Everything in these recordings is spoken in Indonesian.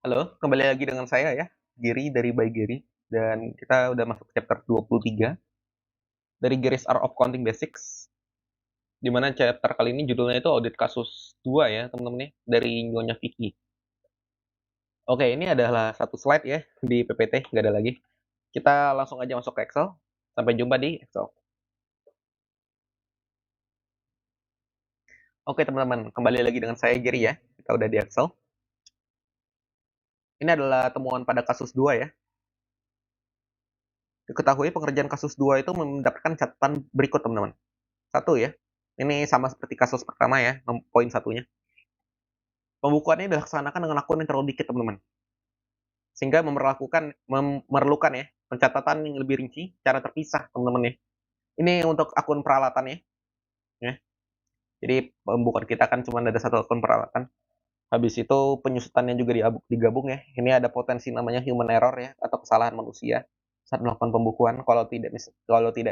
Halo, kembali lagi dengan saya ya, Giri dari By Giri, dan kita udah masuk chapter 23 dari Gary's Art of Counting Basics, di mana chapter kali ini judulnya itu audit kasus 2 ya, teman-teman ya, dari Nyonya Vicky. Oke, ini adalah satu slide ya di PPT, nggak ada lagi. Kita langsung aja masuk ke Excel. Sampai jumpa di Excel. Oke, teman-teman, kembali lagi dengan saya Giri ya. Kita udah di Excel. Ini adalah temuan pada kasus 2 ya. Diketahui pengerjaan kasus 2 itu mendapatkan catatan berikut, teman-teman. Satu ya, ini sama seperti kasus pertama ya, poin satunya. Pembukuannya dilaksanakan dengan akun yang terlalu dikit, teman-teman. Sehingga memerlukan ya, pencatatan yang lebih rinci secara terpisah, teman-teman ya. Ini untuk akun peralatannya, ya. Jadi pembukuan kita kan cuma ada satu akun peralatan. Habis itu penyusutannya juga digabung ya. Ini ada potensi namanya human error ya, atau kesalahan manusia saat melakukan pembukuan kalau tidak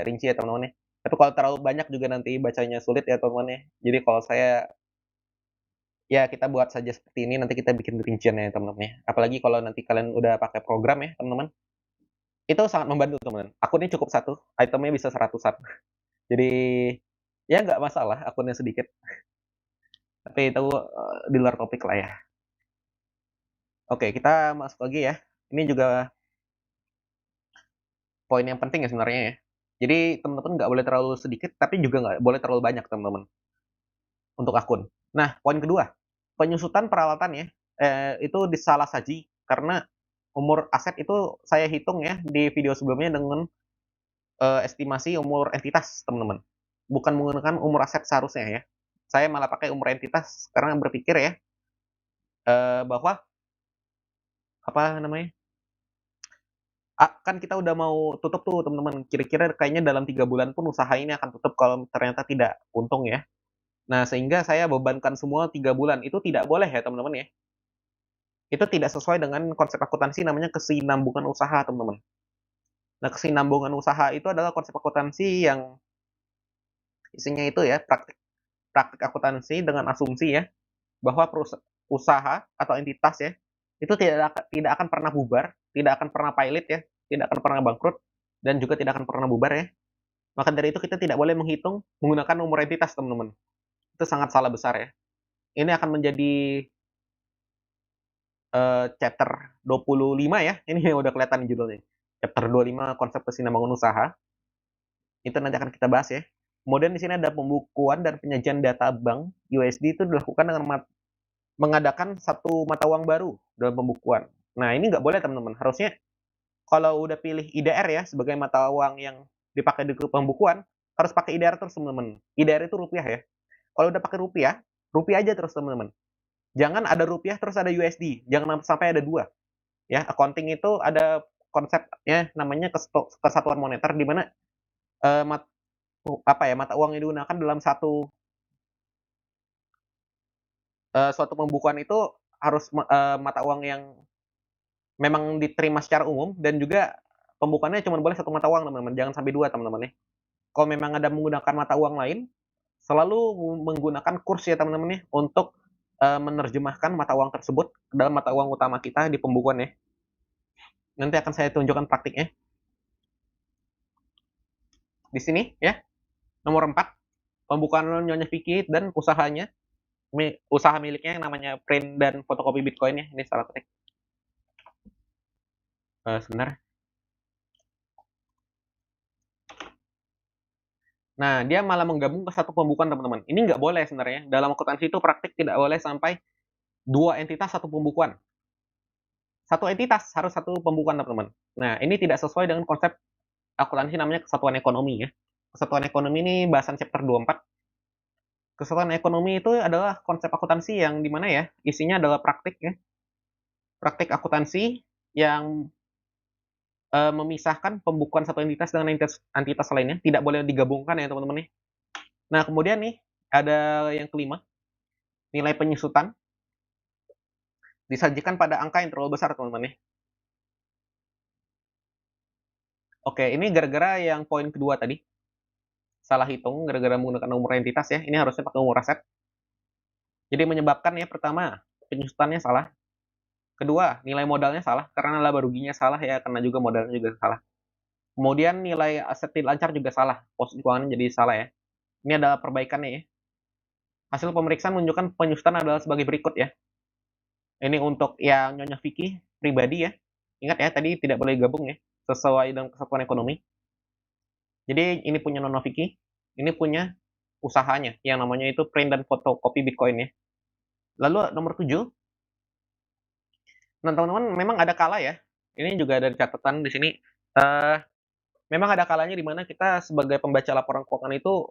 rinci ya, teman-teman ya. Tapi kalau terlalu banyak juga nanti bacanya sulit ya, teman-teman ya. Jadi kalau saya ya kita buat saja seperti ini, nanti kita bikin rinciannya ya teman-teman ya. Apalagi kalau nanti kalian udah pakai program ya teman-teman, itu sangat membantu teman-teman. Akunnya cukup satu, itemnya bisa seratusan. Jadi ya nggak masalah akunnya sedikit, tapi itu di luar topik lah ya. Oke, kita masuk lagi ya. Ini juga poin yang penting ya sebenarnya ya. Jadi teman-teman nggak boleh terlalu sedikit, tapi juga nggak boleh terlalu banyak teman-teman untuk akun. Nah, poin kedua, penyusutan peralatan ya, itu disalah saji karena umur aset itu saya hitung ya di video sebelumnya dengan estimasi umur entitas, teman-teman. Bukan menggunakan umur aset seharusnya ya. Saya malah pakai umur entitas karena berpikir ya bahwa apa namanya? Kan kita udah mau tutup tuh, teman-teman. Kira-kira kayaknya dalam 3 bulan pun usaha ini akan tutup kalau ternyata tidak untung ya. Nah, sehingga saya bebankan semua 3 bulan. Itu tidak boleh ya, teman-teman ya. Itu tidak sesuai dengan konsep akuntansi namanya kesinambungan usaha, teman-teman. Nah, kesinambungan usaha itu adalah konsep akuntansi yang isinya itu ya, praktik praktik akuntansi dengan asumsi ya, bahwa usaha atau entitas ya, itu tidak akan pernah bubar, tidak akan pernah pilot ya, tidak akan pernah bangkrut, dan juga tidak akan pernah bubar ya. Maka dari itu kita tidak boleh menghitung menggunakan umur entitas, teman-teman. Itu sangat salah besar ya. Ini akan menjadi chapter 25 ya. Ini udah kelihatan judulnya. Chapter 25 konsep kesinambungan usaha. Itu nanti akan kita bahas ya. Kemudian di sini ada pembukuan dan penyajian data bank USD itu dilakukan dengan mengadakan satu mata uang baru dalam pembukuan. Nah, ini nggak boleh teman-teman. Harusnya kalau udah pilih IDR ya sebagai mata uang yang dipakai di grup pembukuan, harus pakai IDR terus teman-teman. IDR itu rupiah ya. Kalau udah pakai rupiah, rupiah aja terus teman-teman. Jangan ada rupiah terus ada USD. Jangan sampai ada dua. Ya, accounting itu ada konsepnya namanya kesatuan moneter di mana eh, mat, mata uang yang digunakan dalam suatu pembukuan itu harus mata uang yang memang diterima secara umum dan juga pembukaannya cuma boleh satu mata uang teman-teman, jangan sampai dua teman-teman ya. Kalau memang ada menggunakan mata uang lain, selalu menggunakan kurs ya teman-teman ya untuk menerjemahkan mata uang tersebut ke dalam mata uang utama kita di pembukuan ya. Nanti akan saya tunjukkan praktiknya di sini ya. Nomor 4, pembukaan Nyonya Vicky dan usahanya, usaha miliknya yang namanya print dan fotokopi Bitcoin ya. Ini salah ketik. Sebentar. Nah, dia malah menggabung ke satu pembukuan, teman-teman. Ini nggak boleh sebenarnya. Dalam akuntansi itu praktik tidak boleh sampai dua entitas satu pembukuan. Satu entitas harus satu pembukuan, teman-teman. Nah, ini tidak sesuai dengan konsep akuntansi namanya kesatuan ekonomi ya. Kesatuan ekonomi ini bahasan chapter 24. Kesatuan ekonomi itu adalah konsep akuntansi yang dimana ya, isinya adalah praktik ya. Praktik akuntansi yang memisahkan pembukuan satu entitas dengan entitas lainnya. Tidak boleh digabungkan ya, teman-teman ya. Nah, kemudian nih, ada yang kelima, nilai penyusutan disajikan pada angka yang terlalu besar, teman-teman ya. Oke, ini gara-gara yang poin kedua tadi, salah hitung gara-gara menggunakan nomor entitas ya. Ini harusnya pakai umur aset. Jadi menyebabkan ya pertama, penyusutannya salah. Kedua, nilai modalnya salah karena laba ruginya salah ya, karena juga modalnya juga salah. Kemudian nilai aset tidak lancar juga salah, posisi keuangannya jadi salah ya. Ini adalah perbaikannya ya. Hasil pemeriksaan menunjukkan penyusutan adalah sebagai berikut ya. Ini untuk yang Nyonya Vicky pribadi ya. Ingat ya, tadi tidak boleh gabung ya, sesuai dengan kesatuan ekonomi. Jadi ini punya Nona Vicky, ini punya usahanya yang namanya itu print dan fotokopi Bitcoin ya. Lalu nomor 7, nah teman-teman memang ada kala ya. Ini juga ada catatan di sini. Eh, memang ada kalanya di mana kita sebagai pembaca laporan keuangan itu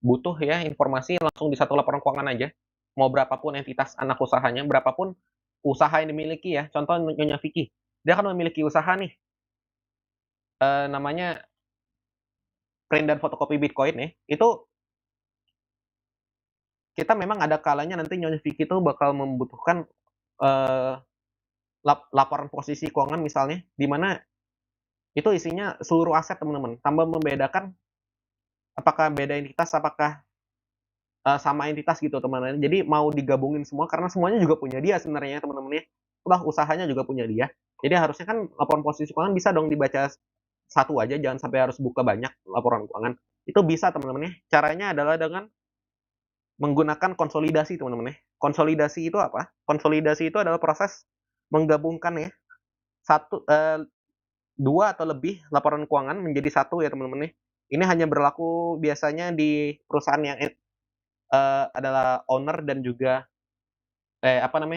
butuh ya informasi langsung di satu laporan keuangan aja. Mau berapapun entitas anak usahanya, berapapun usaha yang dimiliki ya. Contoh Nyonya Vicky, dia kan memiliki usaha nih, namanya print dan fotokopi Bitcoin ya. Itu kita memang ada kalanya nanti Nyonya Vicky itu bakal membutuhkan eh, laporan posisi keuangan misalnya, di mana itu isinya seluruh aset teman-teman, tanpa membedakan apakah beda entitas, apakah sama entitas gitu teman-teman. Jadi mau digabungin semua karena semuanya juga punya dia sebenarnya teman-teman ya. Udah usahanya juga punya dia. Jadi harusnya kan laporan posisi keuangan bisa dong dibaca satu aja, jangan sampai harus buka banyak laporan keuangan. Itu bisa teman-teman ya. Caranya adalah dengan menggunakan konsolidasi teman-teman ya. Konsolidasi itu apa? Konsolidasi itu adalah proses menggabungkan ya dua atau lebih laporan keuangan menjadi satu ya teman-teman ya. Ini hanya berlaku biasanya di perusahaan yang adalah owner dan juga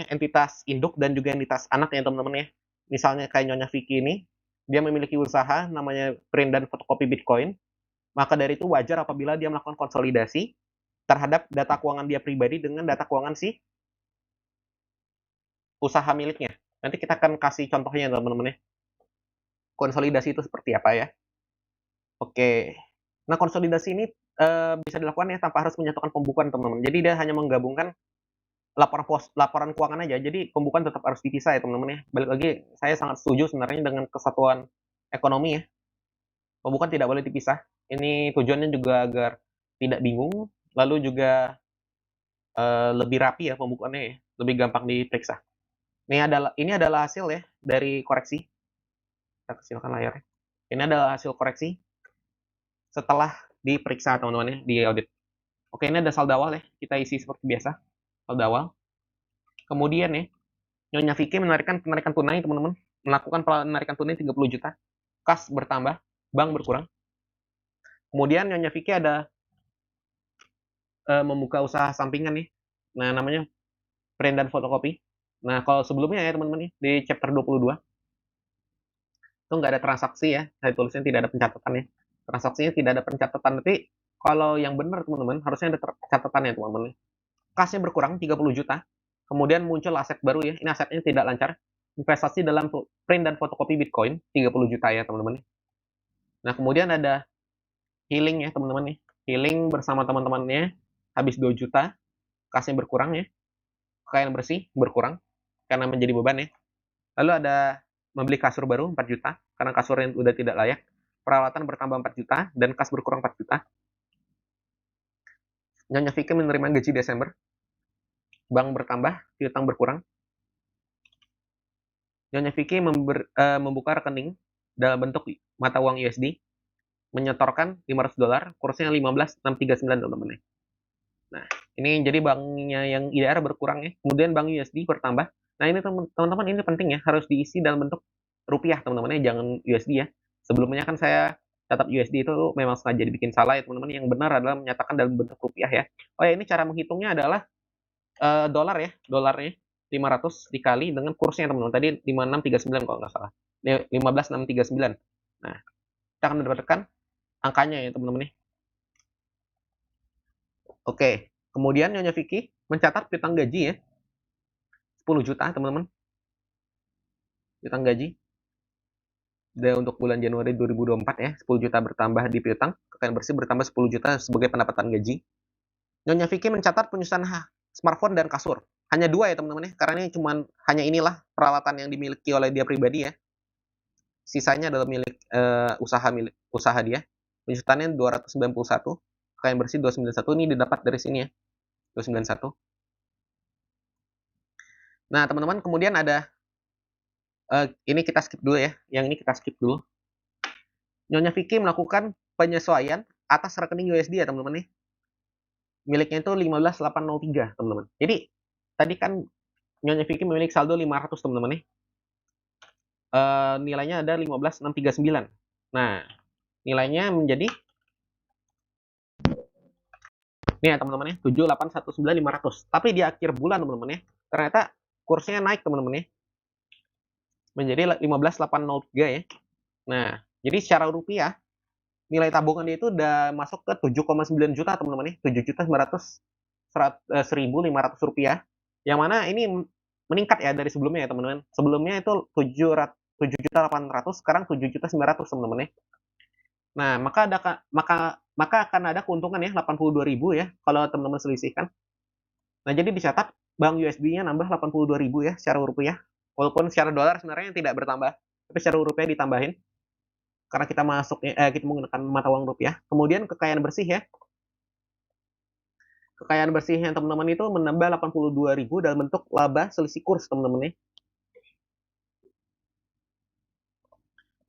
entitas induk dan juga entitas anak ya teman-teman ya. Misalnya kayak Nyonya Vicky ini, dia memiliki usaha namanya print dan fotokopi Bitcoin. Maka dari itu wajar apabila dia melakukan konsolidasi terhadap data keuangan dia pribadi dengan data keuangan si usaha miliknya. Nanti kita akan kasih contohnya teman-teman ya. Konsolidasi itu seperti apa ya? Oke. Nah, konsolidasi ini bisa dilakukan ya tanpa harus menyatukan pembukuan teman-teman. Jadi dia hanya menggabungkan laporan keuangan aja. Jadi pembukuan tetap harus dipisah ya teman-teman ya. Balik lagi, saya sangat setuju sebenarnya dengan kesatuan ekonomi ya. Pembukuan tidak boleh dipisah. Ini tujuannya juga agar tidak bingung, lalu juga lebih rapi ya pembukuannya ya, lebih gampang diperiksa. Ini adalah hasil ya dari koreksi. Kita kecilkan layarnya. Ini adalah hasil koreksi setelah diperiksa teman-teman ya, di audit. Oke, ini ada saldo awal ya. Kita isi seperti biasa. Saldo awal. Kemudian ya, Nyonya Vicky penarikan tunai teman-teman. Melakukan penarikan tunai 30 juta. Kas bertambah, bank berkurang. Kemudian Nyonya Vicky ada membuka usaha sampingan nih. Nah, namanya print dan fotokopi. Nah, kalau sebelumnya ya teman-teman nih, di chapter 22, itu nggak ada transaksi ya. Saya tulisnya tidak ada pencatatan ya. Transaksinya tidak ada pencatatan. Tapi kalau yang benar teman-teman, harusnya ada catatan ya teman-teman. Kasnya berkurang 30 juta. Kemudian muncul aset baru ya. Ini asetnya tidak lancar. Investasi dalam print dan fotokopi Bitcoin 30 juta ya teman-teman. Nah, kemudian ada healing ya teman-teman nih. Healing bersama teman-temannya habis 2 juta. Kasnya berkurang ya. Kain bersih berkurang karena menjadi beban ya. Lalu ada membeli kasur baru 4 juta karena kasurnya udah tidak layak. Perawatan bertambah 4 juta dan kas berkurang 4 juta. Nyonya Vicky menerima gaji Desember. Bank bertambah, piutang berkurang. Nyonya Vicky membuka rekening dalam bentuk mata uang USD, menyetorkan $500, kursnya 15,639 teman-teman. Nah, ini jadi banknya yang IDR berkurang ya. Kemudian bank USD bertambah. Nah, ini teman-teman ini penting ya, harus diisi dalam bentuk rupiah teman-teman ya, jangan USD ya. Sebelumnya kan saya catat USD itu memang sengaja dibikin salah ya teman-teman. Yang benar adalah menyatakan dalam bentuk rupiah ya. Oh ya, ini cara menghitungnya adalah dolar ya, dolarnya 500 dikali dengan kursnya teman-teman. Tadi 5639 kalau nggak salah. 15,639. Nah, kita akan mendapatkan angkanya ya teman-teman ya. Oke, kemudian Nyonya Vicky mencatat piutang gaji ya. 10 juta teman-teman. Piutang gaji. Dan untuk bulan Januari 2024 ya, 10 juta bertambah di piutang, kekayaan bersih bertambah 10 juta sebagai pendapatan gaji. Nyonya Vicky mencatat penyusunan smartphone dan kasur. Hanya 2 ya teman-teman ya, karena ini hanya inilah peralatan yang dimiliki oleh dia pribadi ya. Sisanya adalah milik usaha dia. Penyusutannya 291, kekayaan bersih 291, ini didapat dari sini ya. 291. Nah, teman-teman, kemudian ada Ini kita skip dulu ya. Yang ini kita skip dulu. Nyonya Vicky melakukan penyesuaian atas rekening USD ya teman-teman nih. Miliknya itu 15.803 teman-teman. Jadi tadi kan Nyonya Vicky memiliki saldo 500 teman-teman nih. Nilainya ada 15.639. Nah, nilainya menjadi nih ya teman-teman ya, 7819500. Tapi di akhir bulan teman-teman ya, ternyata kursnya naik teman-teman ya. Menjadi 15.803 ya. Nah, jadi secara rupiah nilai tabungan dia itu udah masuk ke 7,9 juta teman-teman ya. 7.900.100.500 rupiah. Yang mana ini meningkat ya dari sebelumnya ya teman-teman. Sebelumnya itu 7.800.000, sekarang 7.900.000 teman-teman ya. Nah, maka akan ada keuntungan ya 82.000 ya kalau teman-teman selisihkan. Nah, jadi dicatat bank USD-nya nambah 82.000 ya secara rupiah. Walaupun secara dolar sebenarnya tidak bertambah, tapi secara rupiah ditambahin. Karena kita menggunakan mata uang rupiah. Kemudian kekayaan bersih ya. Kekayaan bersihnya teman-teman itu menambah 82.000 dalam bentuk laba selisih kurs teman-teman ya.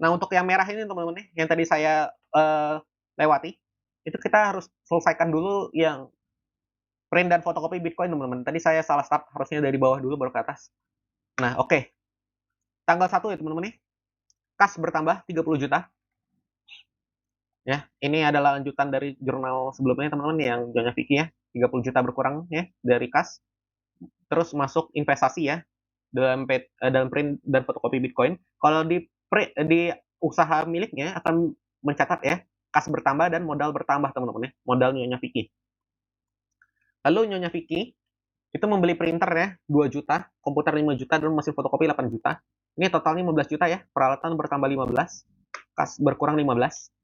Nah, untuk yang merah ini teman-teman ya, yang tadi saya lewati, itu kita harus selesaikan dulu yang print dan fotokopi Bitcoin teman-teman. Tadi saya salah start, harusnya dari bawah dulu baru ke atas. Nah, oke. Tanggal 1 ya teman-teman ya. Kas bertambah 30 juta. Ya, ini adalah lanjutan dari jurnal sebelumnya teman-teman yang Nyonya Vicky ya. 30 juta berkurang ya dari kas. Terus masuk investasi ya dalam print dan fotokopi Bitcoin. Kalau di usaha miliknya akan mencatat ya kas bertambah dan modal bertambah teman-teman ya. Modal Nyonya Vicky. Lalu Nyonya Vicky itu membeli printer ya 2 juta, komputer 5 juta, dan mesin fotokopi 8 juta. Ini totalnya 15 juta ya, peralatan bertambah 15, kas berkurang 15.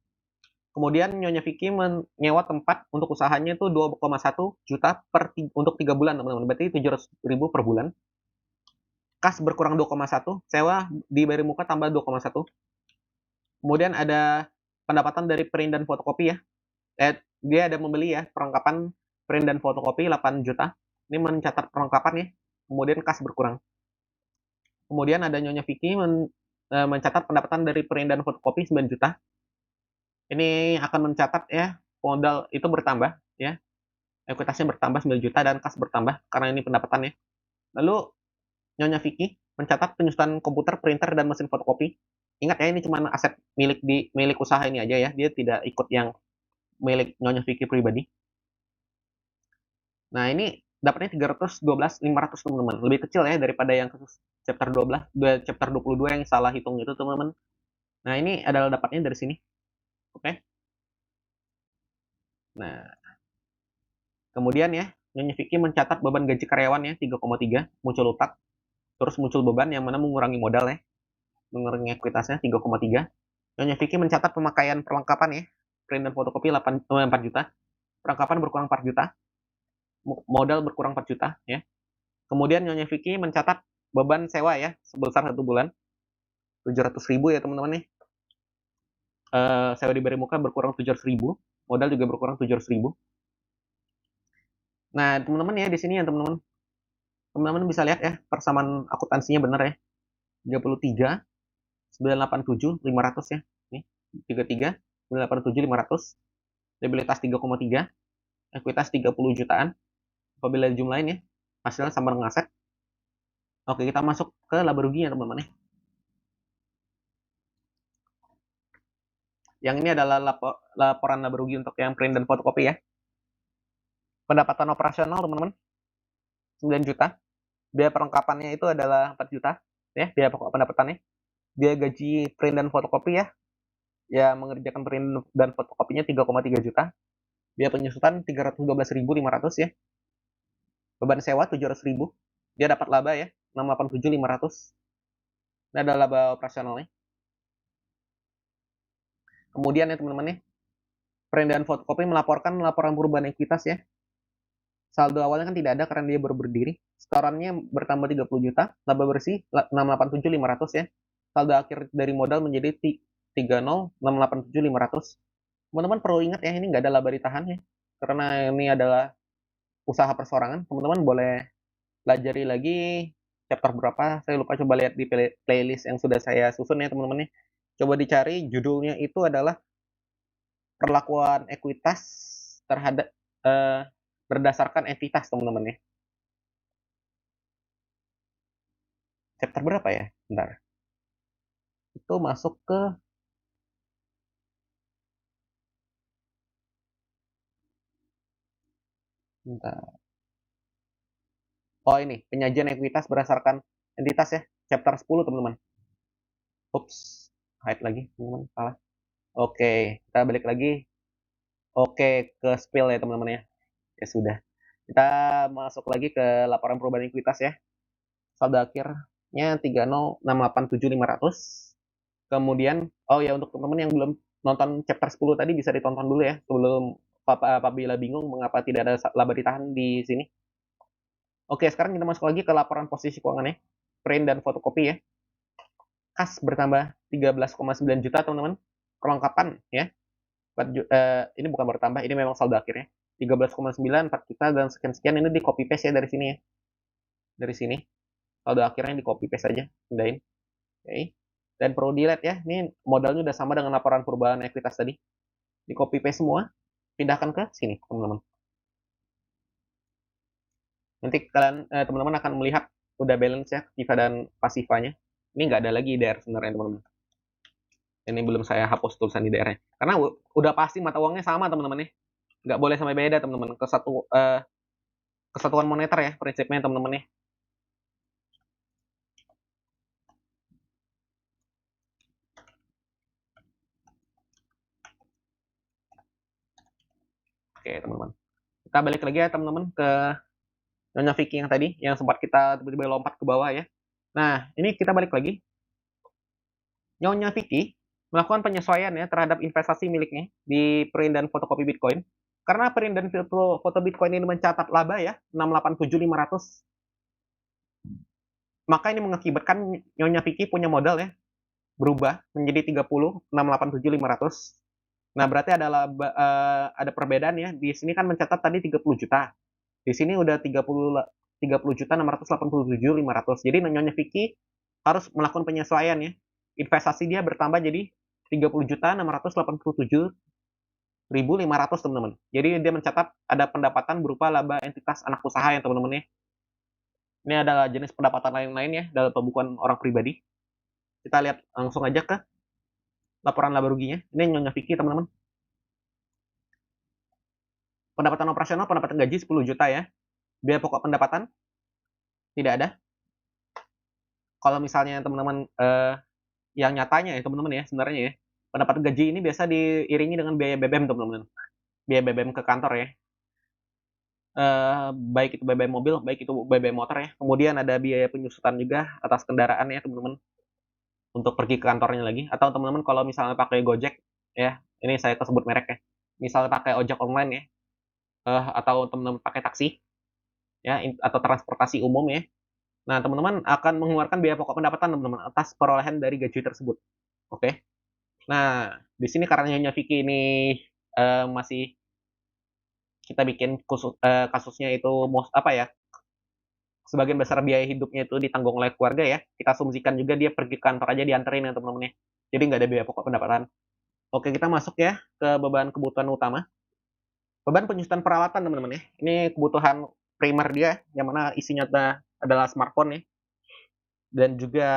Kemudian Nyonya Vicky menyewa tempat untuk usahanya itu 2,1 juta untuk 3 bulan teman-teman, berarti 700.000 per bulan. Kas berkurang 2,1, sewa diberi muka tambah 2,1. Kemudian ada pendapatan dari print dan fotokopi ya. Dia ada membeli ya perlengkapan print dan fotokopi 8 juta. Ini mencatat perlengkapan ya. Kemudian kas berkurang. Kemudian ada Nyonya Vicky mencatat pendapatan dari print dan fotokopi 9 juta. Ini akan mencatat ya modal itu bertambah ya. Ekuitasnya bertambah 9 juta dan kas bertambah karena ini pendapatannya. Lalu Nyonya Vicky mencatat penyusunan komputer, printer, dan mesin fotokopi. Ingat ya, ini cuma aset milik usaha ini aja ya. Dia tidak ikut yang milik Nyonya Vicky pribadi. Nah, ini dapatnya 312.500 teman-teman. Lebih kecil ya daripada yang kasus chapter 12, chapter 22 yang salah hitung itu teman-teman. Nah, ini adalah dapatnya dari sini. Oke. Nah, kemudian ya, Nyonya Vicky mencatat beban gaji karyawan ya 3,3, muncul utang. Terus muncul beban yang mana mengurangi modal ya. Mengurangi ekuitasnya 3,3. Nyonya Vicky mencatat pemakaian perlengkapan ya. Print dan fotokopi 4 juta. Perlengkapan berkurang 4 juta. Modal berkurang 4 juta ya. Kemudian Nyonya Vicky mencatat beban sewa ya sebesar 1 bulan 700.000 ya teman-teman nih. Sewa diberi muka berkurang 700.000, modal juga berkurang 700.000. Nah, teman-teman ya di sini ya teman-teman. Teman-teman bisa lihat ya persamaan akuntansinya benar ya. 33 987 500 ya. Nih, 33 987 500. Stabilitas 3,3. Ekuitas 30 jutaan. Apabila jumlahin ya, hasilnya sama dengan aset. Oke, kita masuk ke laba ruginya teman-teman ya. Yang ini adalah laporan laba rugi untuk yang print dan fotokopi ya. Pendapatan operasional teman-teman 9 juta. Biaya perlengkapannya itu adalah 4 juta ya, biaya pokok pendapatannya. Biaya gaji print dan fotokopi ya. Ya mengerjakan print dan fotokopinya 3,3 juta. Biaya penyusutan 312.500 ya. Beban sewa 700.000. Dia dapat laba ya 687.500. Ini adalah laba operasionalnya. Kemudian ya teman-teman ya, print dan fotokopi melaporkan laporan perubahan ekuitas ya. Saldo awalnya kan tidak ada karena dia baru berdiri. Setorannya bertambah 30 juta, laba bersih 687.500 ya. Saldo akhir dari modal menjadi 30.687.500. Teman-teman perlu ingat ya, ini nggak ada laba ditahan ya. Karena ini adalah usaha persorangan, teman-teman boleh pelajari lagi chapter berapa, saya lupa, coba lihat di playlist yang sudah saya susun ya teman-teman ya. Coba dicari, judulnya itu adalah perlakuan ekuitas terhadap eh, berdasarkan entitas teman-teman ya. Chapter berapa ya? Bentar. Itu masuk ke bentar. Oh ini, penyajian ekuitas berdasarkan entitas ya. Chapter 10 teman-teman. Ups, hide lagi teman-teman, salah. Oke, kita balik lagi. Oke, ke spill ya teman-teman ya. Ya sudah. Kita masuk lagi ke laporan perubahan ekuitas ya. Saldo akhirnya 30687500. Kemudian, oh ya untuk teman-teman yang belum nonton chapter 10 tadi bisa ditonton dulu ya sebelum apabila bingung mengapa tidak ada laba ditahan di sini. Oke, sekarang kita masuk lagi ke laporan posisi keuangan ya. Print dan fotokopi ya. Kas bertambah 13,9 juta teman-teman. Perlengkapan ya. Ini bukan bertambah, ini memang saldo akhirnya. 13,9, 4 juta dan sekian-sekian, ini di copy paste ya dari sini ya. Dari sini. Saldo akhirnya di copy paste aja, pindahin. Oke. Dan perlu dilihat ya, ini modalnya udah sama dengan laporan perubahan ekuitas tadi. Di copy paste semua, pindahkan ke sini teman-teman. Nanti kalian teman-teman akan melihat udah balance ya aktiva dan pasifanya. Ini nggak ada lagi DR sebenarnya teman-teman. Ini belum saya hapus tulisan di DR-nya. Karena udah pasti mata uangnya sama teman-teman ya. Nggak boleh sampai beda teman-teman. Kesatuan moneter ya prinsipnya teman-teman ya. Oke teman-teman. Kita balik lagi ya teman-teman ke Nyonya Vicky yang tadi, yang sempat kita tiba-tiba lompat ke bawah ya. Nah, ini kita balik lagi. Nyonya Vicky melakukan penyesuaian ya terhadap investasi miliknya di print dan fotokopi Bitcoin. Karena print dan foto Bitcoin ini mencatat laba ya, 687.500. Maka ini mengakibatkan Nyonya Vicky punya modal ya, berubah menjadi 30.687.500. Nah, berarti ada perbedaan ya. Di sini kan mencatat tadi 30 juta. Di sini udah 30 juta 687.500. Jadi Nyonya Vicky harus melakukan penyesuaian ya. Investasi dia bertambah jadi 30 juta 687.500 teman-teman. Jadi dia mencatat ada pendapatan berupa laba entitas anak usaha ya teman-teman ya. Ini adalah jenis pendapatan lain-lain ya dalam pembukuan orang pribadi. Kita lihat langsung aja ke laporan laba ruginya. Ini Nyonya Vicky teman-teman. Pendapatan operasional, pendapatan gaji 10 juta ya. Biaya pokok pendapatan tidak ada. Kalau misalnya teman-teman yang nyatanya ya teman-teman ya sebenarnya ya, pendapatan gaji ini biasa diiringi dengan biaya BBM teman-teman. Biaya BBM ke kantor ya. Baik itu BBM mobil, baik itu BBM motor ya. Kemudian ada biaya penyusutan juga atas kendaraan ya teman-teman untuk pergi ke kantornya lagi. Atau teman-teman kalau misalnya pakai Gojek ya, ini saya sebut merek ya. Misalnya pakai ojek online ya, atau teman-teman pakai taksi ya, atau transportasi umum ya. Nah, teman-teman akan mengeluarkan biaya pokok pendapatan teman-teman atas perolehan dari gaji tersebut. Oke. Nah, di sini karena Nyonya Vicky ini masih kita bikin kasusnya itu apa ya? Sebagian besar biaya hidupnya itu ditanggung oleh keluarga ya. Kita asumsikan juga dia pergi ke kantor aja dianterin ya teman-teman ya. Jadi nggak ada biaya pokok pendapatan. Oke, kita masuk ya ke beban kebutuhan utama. Beban penyusutan peralatan teman-teman ya. Ini kebutuhan primer dia yang mana isinya adalah smartphone ya. Dan juga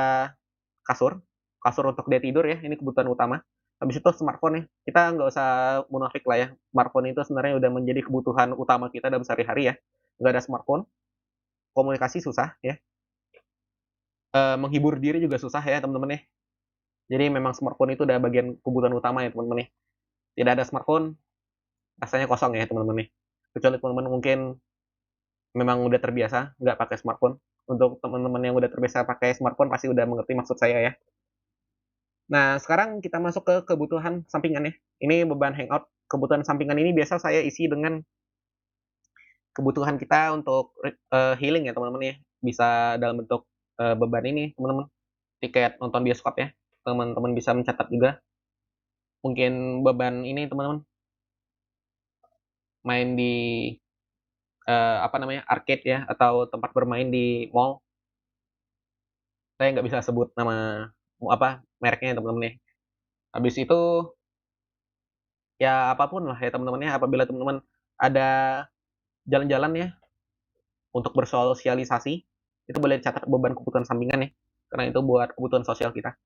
kasur. Kasur untuk dia tidur ya. Ini kebutuhan utama. Habis itu smartphone ya. Kita nggak usah munafik lah ya. Smartphone itu sebenarnya udah menjadi kebutuhan utama kita dalam sehari-hari ya. Nggak ada smartphone, komunikasi susah ya. Menghibur diri juga susah ya teman-teman ya. Jadi memang smartphone itu udah bagian kebutuhan utama ya teman-teman ya. Tidak ada smartphone, rasanya kosong ya teman-teman ya. Kecuali teman-teman mungkin memang udah terbiasa nggak pakai smartphone. Untuk teman-teman yang udah terbiasa pakai smartphone pasti udah mengerti maksud saya ya. Nah, sekarang kita masuk ke kebutuhan sampingan ya. Ini beban hangout. Kebutuhan sampingan ini biasa saya isi dengan kebutuhan kita untuk healing ya teman-teman ya. Bisa dalam bentuk beban ini teman-teman. Tiket nonton bioskop ya. Teman-teman bisa mencatat juga. Mungkin beban ini teman-teman. Main di apa namanya arcade ya atau tempat bermain di mall Saya nggak bisa sebut nama apa mereknya teman-teman ya. Habis itu ya apapun lah ya teman-teman ya, apabila teman-teman ada jalan-jalan ya untuk bersosialisasi, itu boleh catat beban kebutuhan sampingan ya, karena itu buat kebutuhan sosial kita.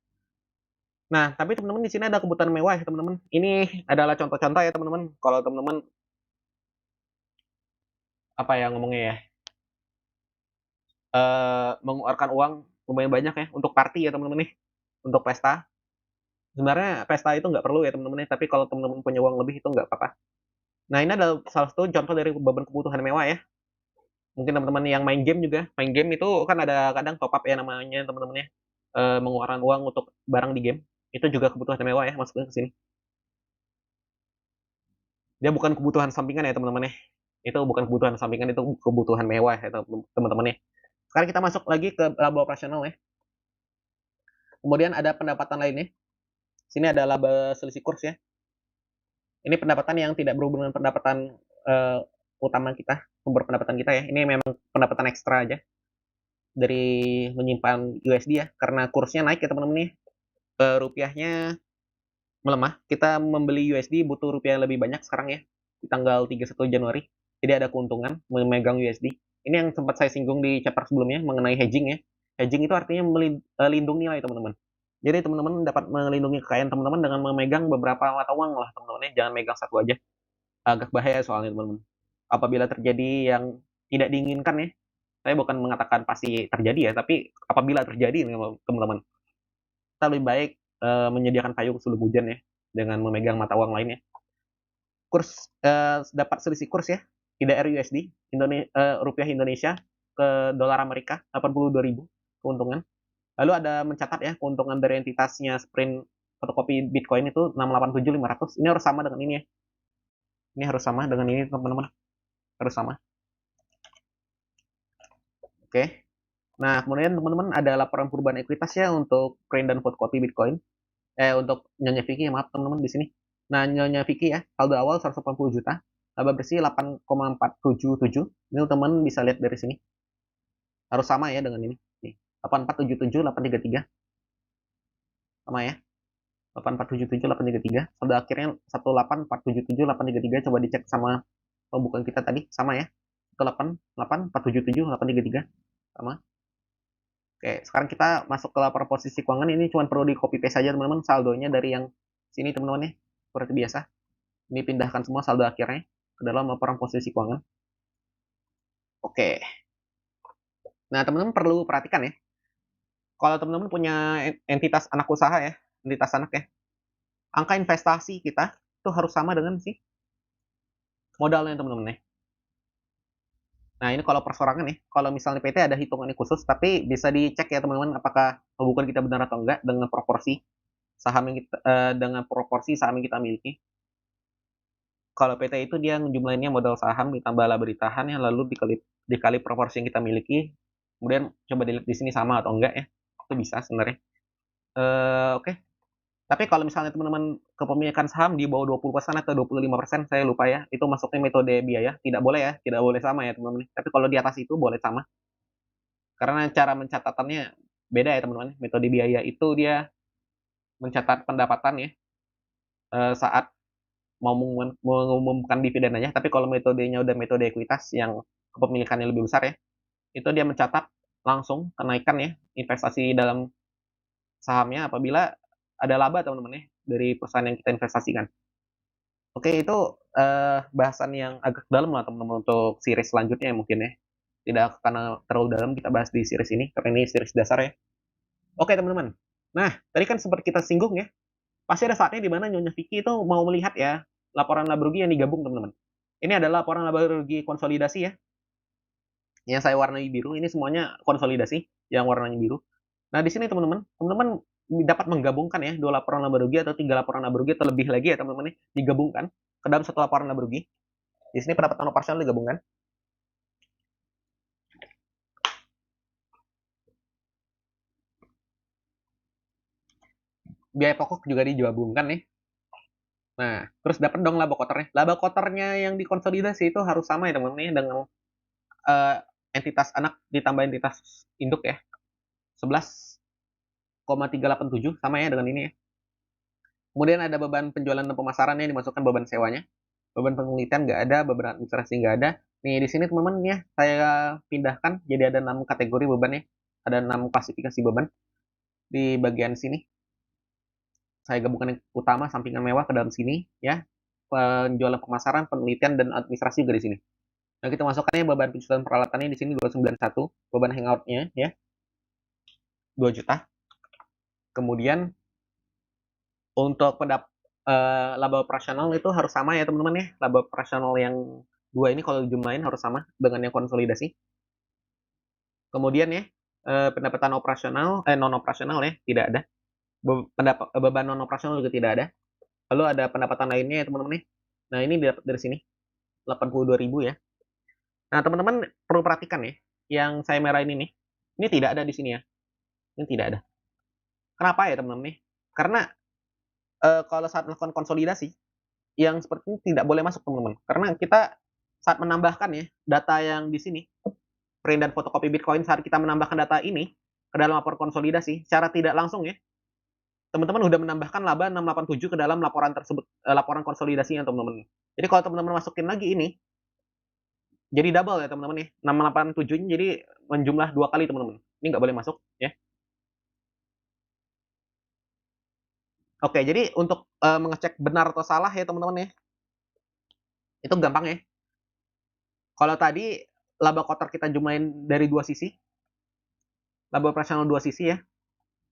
Nah, tapi teman-teman di sini ada kebutuhan mewah ya teman-teman. Ini adalah contoh-contoh ya teman-teman. Kalau teman-teman apa ya ngomongnya ya, mengeluarkan uang lumayan banyak ya untuk party ya teman-teman nih, untuk pesta. Sebenarnya pesta itu nggak perlu ya teman-teman ya, tapi kalau teman-teman punya uang lebih itu nggak apa-apa. Nah, ini adalah salah satu contoh dari beban kebutuhan mewah ya. Mungkin teman-teman yang main game itu kan ada kadang top up ya namanya teman-teman ya. Mengeluarkan uang untuk barang di game. Itu juga kebutuhan mewah ya masuknya ke sini. Dia bukan kebutuhan sampingan ya teman-teman ya. Itu bukan kebutuhan sampingan, itu kebutuhan mewah ya teman-teman ya. Sekarang kita masuk lagi ke laba operasional ya. Kemudian ada pendapatan lainnya. Sini ada laba selisih kurs ya. Ini pendapatan yang tidak berhubungan dengan pendapatan uh, utama kita, sumber pendapatan kita ya. Ini memang pendapatan ekstra aja dari menyimpan USD ya, karena kursnya naik ya teman-teman nih. Rupiahnya melemah. Kita membeli USD butuh rupiah yang lebih banyak sekarang ya, di tanggal 31 Januari. Jadi ada keuntungan memegang USD. Ini yang sempat saya singgung di chapter sebelumnya mengenai hedging ya. Hedging itu artinya melindungi nilai teman-teman. Jadi teman-teman dapat melindungi kekayaan teman-teman dengan memegang beberapa mata uang lah teman-teman ya. Jangan megang satu aja. Agak bahaya soalnya teman-teman. Apabila terjadi yang tidak diinginkan ya, saya bukan mengatakan pasti terjadi ya, tapi apabila terjadi teman-teman, kita lebih baik menyediakan payung sebelum hujan ya, dengan memegang mata uang lainnya. Kurs dapat selisih kurs ya, IDR USD, rupiah Indonesia ke dolar Amerika 82.000 keuntungan. Lalu ada mencatat ya keuntungan dari entitasnya Sprint fotokopi Bitcoin itu 687.500. Ini harus sama dengan ini ya. Ini harus sama dengan ini teman-teman. Harus sama. Oke. Nah, kemudian teman-teman ada laporan perubahan ekuitas ya untuk Print dan fotokopi Bitcoin. Untuk Nyonya Vicky, maaf teman-teman di sini. Nah, Nyonya Vicky ya, saldo awal 180 juta, laba bersih 8,477. Ini teman-teman bisa lihat dari sini. Harus sama ya dengan ini. Nih, 8477, 833. Sama ya. 8477, 833. Saldo akhirnya 18477, 833. Coba dicek sama pembukaan kita tadi. Sama ya. 188, 877, 833. Sama. Oke, sekarang kita masuk ke laporan posisi keuangan. Ini cuma perlu di copy paste saja teman-teman, saldonya dari yang sini teman-teman ya, seperti biasa. Ini pindahkan semua saldo akhirnya ke dalam laporan posisi keuangan. Oke. Nah, teman-teman perlu perhatikan ya. Kalau teman-teman punya entitas anak usaha ya, entitas anak ya, angka investasi kita itu harus sama dengan si modalnya teman-teman ya. Nah, ini kalau persorangan ya. Kalau misalnya PT ada hitungannya khusus, tapi bisa dicek ya teman-teman apakah pembukuan kita benar atau enggak dengan proporsi saham yang kita saham yang kita miliki. Kalau PT itu dia jumlahnya modal saham ditambah laba ditahan ya, lalu dikali proporsi yang kita miliki. Kemudian coba dilihat di sini sama atau enggak ya. Itu bisa sebenarnya. Oke. Tapi kalau misalnya teman-teman kepemilikan saham di bawah 20% atau 25%, saya lupa ya, itu masuknya metode biaya. Tidak boleh ya, tidak boleh sama ya teman-teman. Tapi kalau di atas itu boleh sama. Karena cara mencatatannya beda ya teman-teman. Metode biaya itu dia mencatat pendapatan ya, saat mau mengumumkan dividen aja. Tapi kalau metodenya udah metode ekuitas yang kepemilikannya lebih besar ya, itu dia mencatat langsung kenaikan ya investasi dalam sahamnya apabila ada laba teman-teman ya dari perusahaan yang kita investasikan. Oke, itu bahasan yang agak dalam lah teman-teman untuk series selanjutnya mungkin ya. Tidak karena terlalu dalam kita bahas di series ini, karena ini series dasar ya. Oke teman-teman. Nah, tadi kan sempat kita singgung ya, pasti ada saatnya di mana Nyonya Vicky itu mau melihat ya laporan laba rugi yang digabung teman-teman. Ini adalah laporan laba rugi konsolidasi ya. Yang saya warnai biru ini semuanya konsolidasi yang warnanya biru. Nah, di sini teman-teman, teman-teman dapat menggabungkan ya dua laporan laba rugi atau tiga laporan laba rugi atau lebih lagi ya teman-teman ya, digabungkan ke dalam satu laporan laba rugi. Di sini pendapatan operasional digabungkan. Biaya pokok juga digabungkan nih. Nah, terus dapat dong laba kotornya. Laba kotornya yang dikonsolidasi itu harus sama ya teman-teman ya dengan entitas anak ditambah entitas induk ya. 11 387 sama ya dengan ini ya. Kemudian ada beban penjualan dan pemasaran yang dimasukkan beban sewanya. Beban penelitian nggak ada, beban administrasi nggak ada. Nih di sini teman-teman ya saya pindahkan jadi ada 6 kategori beban ya. Ada 6 klasifikasi beban di bagian sini. Saya gabungkan yang utama sampingan mewah ke dalam sini ya. Penjualan pemasaran, penelitian dan administrasi juga di sini. Nah, kita masukkannya beban penjualan peralatannya di sini 291, beban hangoutnya ya 2 juta. Kemudian untuk laba operasional itu harus sama ya teman-teman ya. Laba operasional yang dua ini kalau dijumlahin harus sama dengan yang konsolidasi. Kemudian ya pendapatan operasional non operasional ya tidak ada. Beban non operasional juga tidak ada. Lalu ada pendapatan lainnya ya teman-teman ya. Nah ini didapat dari sini 82.000 ya. Nah teman-teman perlu perhatikan ya, yang saya merahin ini tidak ada di sini ya. Ini tidak ada. Kenapa ya teman-teman nih? Karena kalau saat melakukan konsolidasi yang seperti ini tidak boleh masuk teman-teman. Karena kita saat menambahkan ya data yang di sini print dan fotokopi Bitcoin, saat kita menambahkan data ini ke dalam laporan konsolidasi secara tidak langsung ya, teman-teman udah menambahkan laba 687 ke dalam laporan tersebut, laporan konsolidasinya teman-teman. Jadi kalau teman-teman masukin lagi ini jadi double ya teman-teman ya. 687 ini jadi menjumlah 2 kali teman-teman. Ini nggak boleh masuk ya. Oke, jadi untuk mengecek benar atau salah ya teman-teman ya. Itu gampang ya. Kalau tadi laba kotor kita jumlahin dari dua sisi, laba operasional dua sisi ya.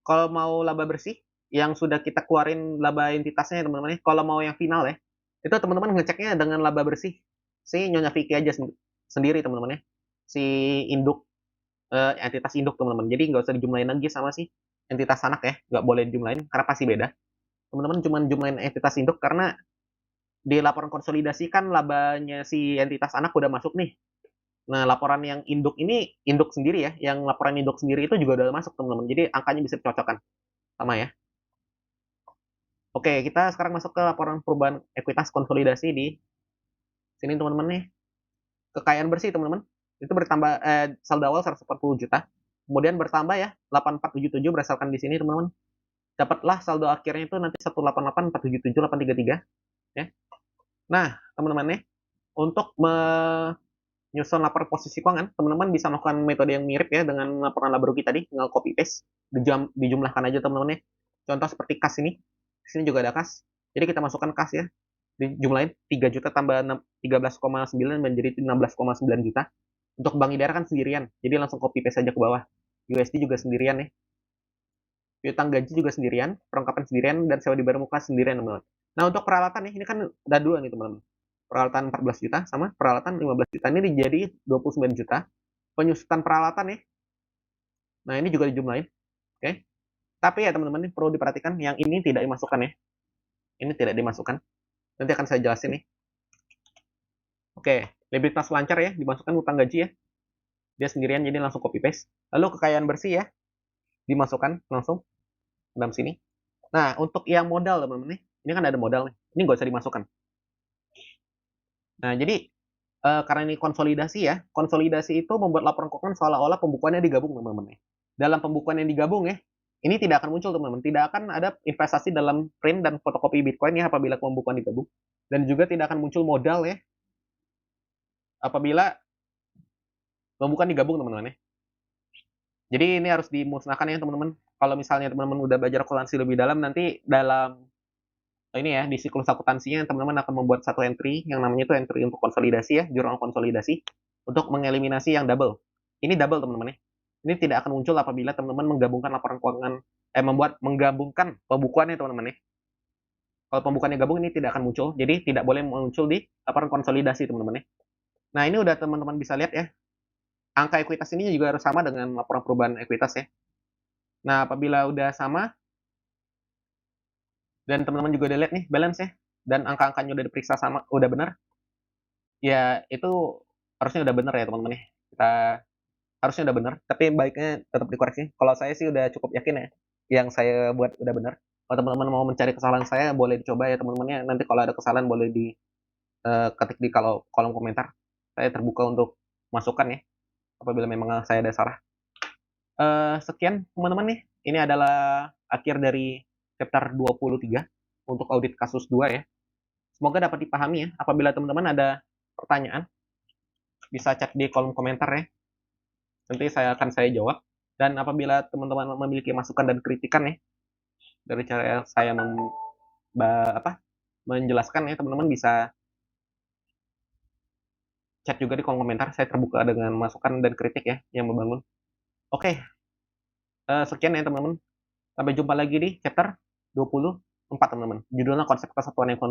Kalau mau laba bersih, yang sudah kita keluarin laba entitasnya ya teman-teman ya. Kalau mau yang final ya, itu teman-teman ngeceknya dengan laba bersih. Si Nyonya Vicky aja sendiri teman-teman ya. Si induk, entitas induk teman-teman. Jadi nggak usah dijumlahin lagi sama si entitas anak ya. Nggak boleh dijumlahin karena pasti beda. Teman-teman cuma jumlahin entitas induk karena di laporan konsolidasi kan labanya si entitas anak udah masuk nih. Nah, laporan yang induk ini induk sendiri ya, yang laporan induk sendiri itu juga udah masuk teman-teman. Jadi angkanya bisa dicocokkan sama ya. Oke, kita sekarang masuk ke laporan perubahan ekuitas konsolidasi di sini teman-teman nih. Kekayaan bersih teman-teman. Itu bertambah saldo awal 140 juta. Kemudian bertambah ya 8477 berdasarkan di sini teman-teman. Dapatlah saldo akhirnya itu nanti 188477833 ya. Nah, teman-teman nih, untuk menyusun laporan posisi keuangan, teman-teman bisa melakukan metode yang mirip ya dengan laporan laba rugi tadi, tinggal copy paste, dijumlahkan aja teman-teman ya. Contoh seperti kas ini, di sini juga ada kas. Jadi kita masukkan kas ya, dijumlahin 3 juta tambah 13,9 menjadi 16,9 juta. Untuk bank idara kan sendirian, jadi langsung copy paste saja ke bawah. USD juga sendirian ya. Piutang gaji juga sendirian, perlengkapan sendirian, dan sewa di barang muka sendirian teman-teman. Nah untuk peralatan nih, ini kan ada dua nih teman-teman. Peralatan 14 juta sama peralatan 15 juta. Ini jadi 29 juta. Penyusutan peralatan nih. Nah ini juga dijumlahin. Oke. Tapi ya teman-teman, ini perlu diperhatikan. Yang ini tidak dimasukkan ya. Ini tidak dimasukkan. Nanti akan saya jelasin nih. Oke. Likuiditas lancar ya. Dimasukkan utang gaji ya. Dia sendirian jadi langsung copy paste. Lalu kekayaan bersih ya. Dimasukkan langsung dalam sini. Nah untuk yang modal teman-teman nih. Ini kan ada modal nih. Ini nggak usah dimasukkan. Nah, jadi karena ini konsolidasi ya, konsolidasi itu membuat laporan keuangan seolah-olah pembukuannya digabung, teman-teman. Dalam pembukuan yang digabung ya, ini tidak akan muncul, teman-teman. Tidak akan ada investasi dalam print dan fotokopi Bitcoin ya apabila pembukuan digabung. Dan juga tidak akan muncul modal ya apabila pembukuan digabung, teman-teman ya. Jadi ini harus dimusnahkan ya, teman-teman. Kalau misalnya teman-teman udah belajar akuntansi lebih dalam, nanti dalam ini ya di siklus akuntansinya teman-teman akan membuat satu entry yang namanya itu entry untuk konsolidasi ya, jurnal konsolidasi untuk mengeliminasi yang double. Ini double teman-teman ya. Ini tidak akan muncul apabila teman-teman menggabungkan laporan keuangan menggabungkan pembukuannya teman-teman ya. Kalau pembukuannya gabung ini tidak akan muncul, jadi tidak boleh muncul di laporan konsolidasi teman-teman ya. Nah, ini udah teman-teman bisa lihat ya. Angka ekuitas ini juga harus sama dengan laporan perubahan ekuitas ya. Nah, apabila udah sama dan teman-teman juga udah lihat nih balance ya dan angka-angkanya udah diperiksa sama udah benar, ya itu harusnya udah benar ya teman-teman ya. Kita harusnya udah benar, tapi baiknya tetap dikoreksi. Kalau saya sih udah cukup yakin ya, yang saya buat udah benar. Kalau teman-teman mau mencari kesalahan saya, boleh dicoba ya teman-temannya. Nanti kalau ada kesalahan boleh diketik di kolom komentar. Saya terbuka untuk masukan ya, apabila memang saya ada salah. Sekian teman-teman nih, ini adalah akhir dari chapter 23 untuk audit kasus 2 ya. Semoga dapat dipahami ya. Apabila teman-teman ada pertanyaan, bisa chat di kolom komentar ya. Nanti saya jawab. Dan apabila teman-teman memiliki masukan dan kritikan ya, dari cara saya menjelaskan ya, teman-teman bisa chat juga di kolom komentar. Saya terbuka dengan masukan dan kritik ya, yang membangun. Oke, sekian ya teman-teman. Sampai jumpa lagi di chapter 24 teman-teman. Judulnya konsep kesatuan ekonomi.